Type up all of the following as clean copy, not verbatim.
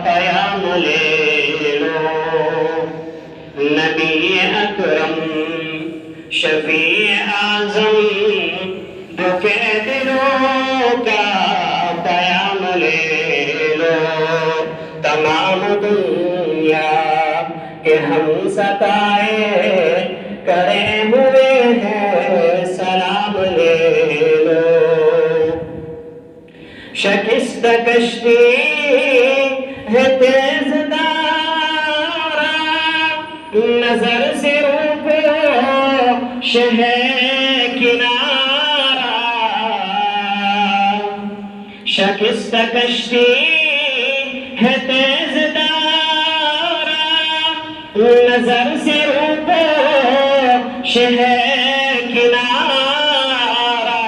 قیام لے لو، نبی اکرم شفیع اعظم دکھے دلوں کا قیام لے لو، تمام دنیا کہ ہم ستائے کرے ہوئے ہیں سلام لے لو، شکست کشتی ہے تیز دارا، نظر سے روکو شہر کنارا، شکست کشتی ہے تیز دارا، نظر سے روکو شہر کنارا،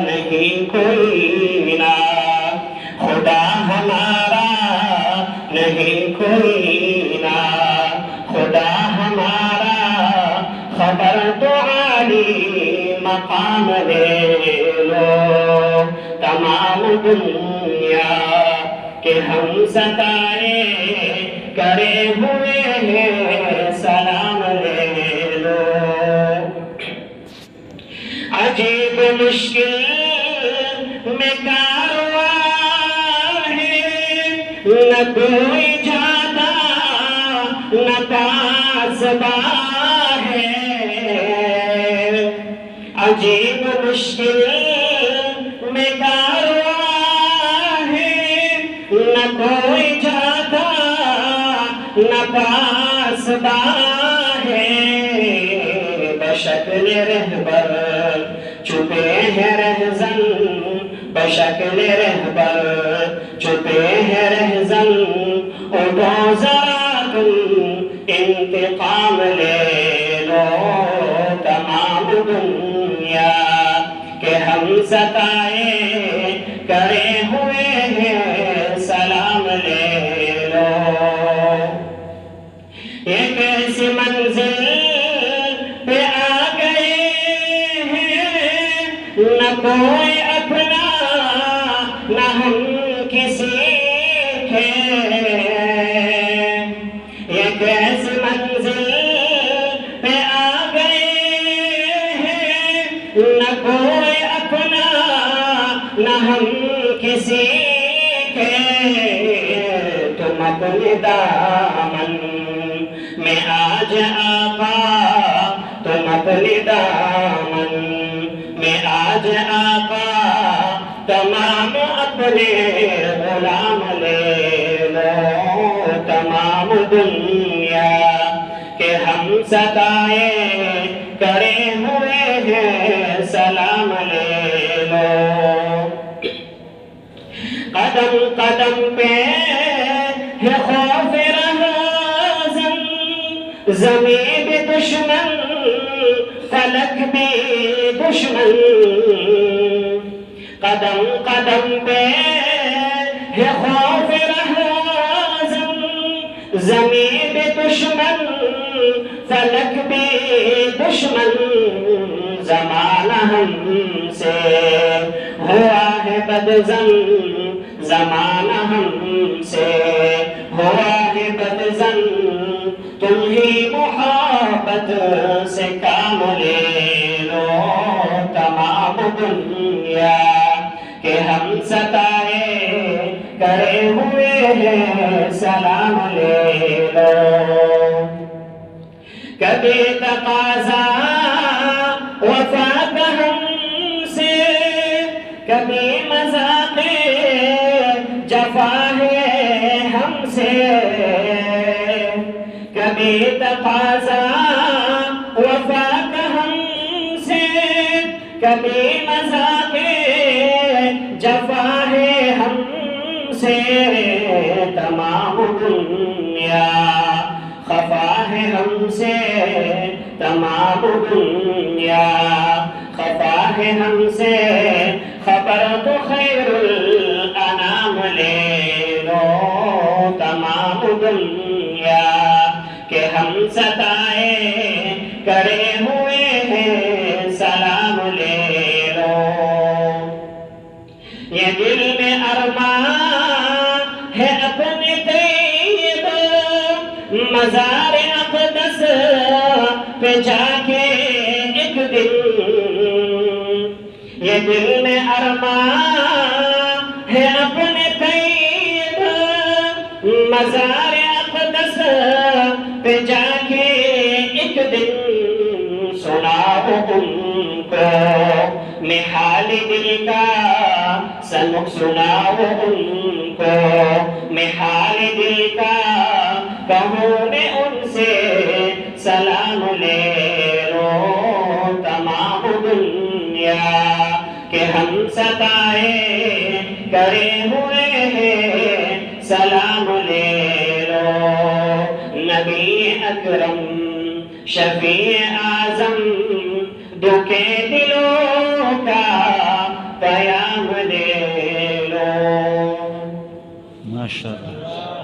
نہیں کوئی نا خدا ہمارا، نہیں کوئی نا خدا ہمارا، خبر تو عالی مقام لے لو، تمام دنیا کہ ہم ستائے کرے ہوئے ہیں سلام لے لو، عجیب مشکل میں کارواں ہے، نہ کوئی جاتا نہ کاسباں ہے، عجیب مشکل میں کارواں ہے، نہ کوئی جاتا نہ پاسباں ہے، بشکل رہبر چھپے ہیں رہزن، بشکل رہبر چھپے ہیں رہزن، اٹھو ذرا تم انتقام لے لو، تمام دنیا کہ ہم ستائے کرے ہوئے ہیں سلام لے لو، ایک ایسی منزل پہ آ گئے ہیں، نہ کوئی اپنا نہ ہم کسی کے، ایک ایسی منزل پہ آ گئے ہیں، نہ کوئی اپنا نہ ہم کسی کے، تم اپنے دامن میں آج آقا، تم اپنے دامن میں آج آقا، تمام اپنے غلام لے لو، تمام دنیا کہ ہم ستائے کرے ہوئے ہیں سلام لے لو، قدم قدم پہ ہے خوف رہزن، زمین بھی دشمن فلک بھی دشمن، قدم قدم پہ ہے خوف رہزن، زمین بھی دشمن فلک بھی دشمن، زمانہ ہم سے ہوا ہے بدظن، زمانہ ہم سے ہوا ہے بدظن، تم ہی محبت سے کام لے لو، تمام دنیا کہ ہم ستائے کرے ہوئے ہیں سلام لے لو، کبھی تقاضا وفا کا ہم سے، کبھی مذاق جفا ہے ہم سے، کبھی تقاضا وفا کا ہم سے، کبھی مذاق جفا ہے ہم سے، تمام دنیا خفا ہے ہم سے، تمام دنیا خفا ہے ہم سے، خبر تو خیر الانام لے لو، تمام دنیا کہ ہم ستائے کرے ہوئے ہیں سلام لے لو، یہ دل میں ارمان ہے اپنے مزار اقدس پہ جا کے ایک دن یہ دل میں ارمان ہے اپنے طیب مزار اقدس پہ جا کے ایک دن سناؤ ان کو میں حال دل کا سناؤ ان کو میں حال دل کا کہوں میں ان سے سلام لے لو تمام دنیا کہ ہم ستائے کرے ہوئے ہیں سلام لے لو نبی اکرم شفیع اعظم دکھے دلوں کا پیام لے لو. ماشاءاللہ.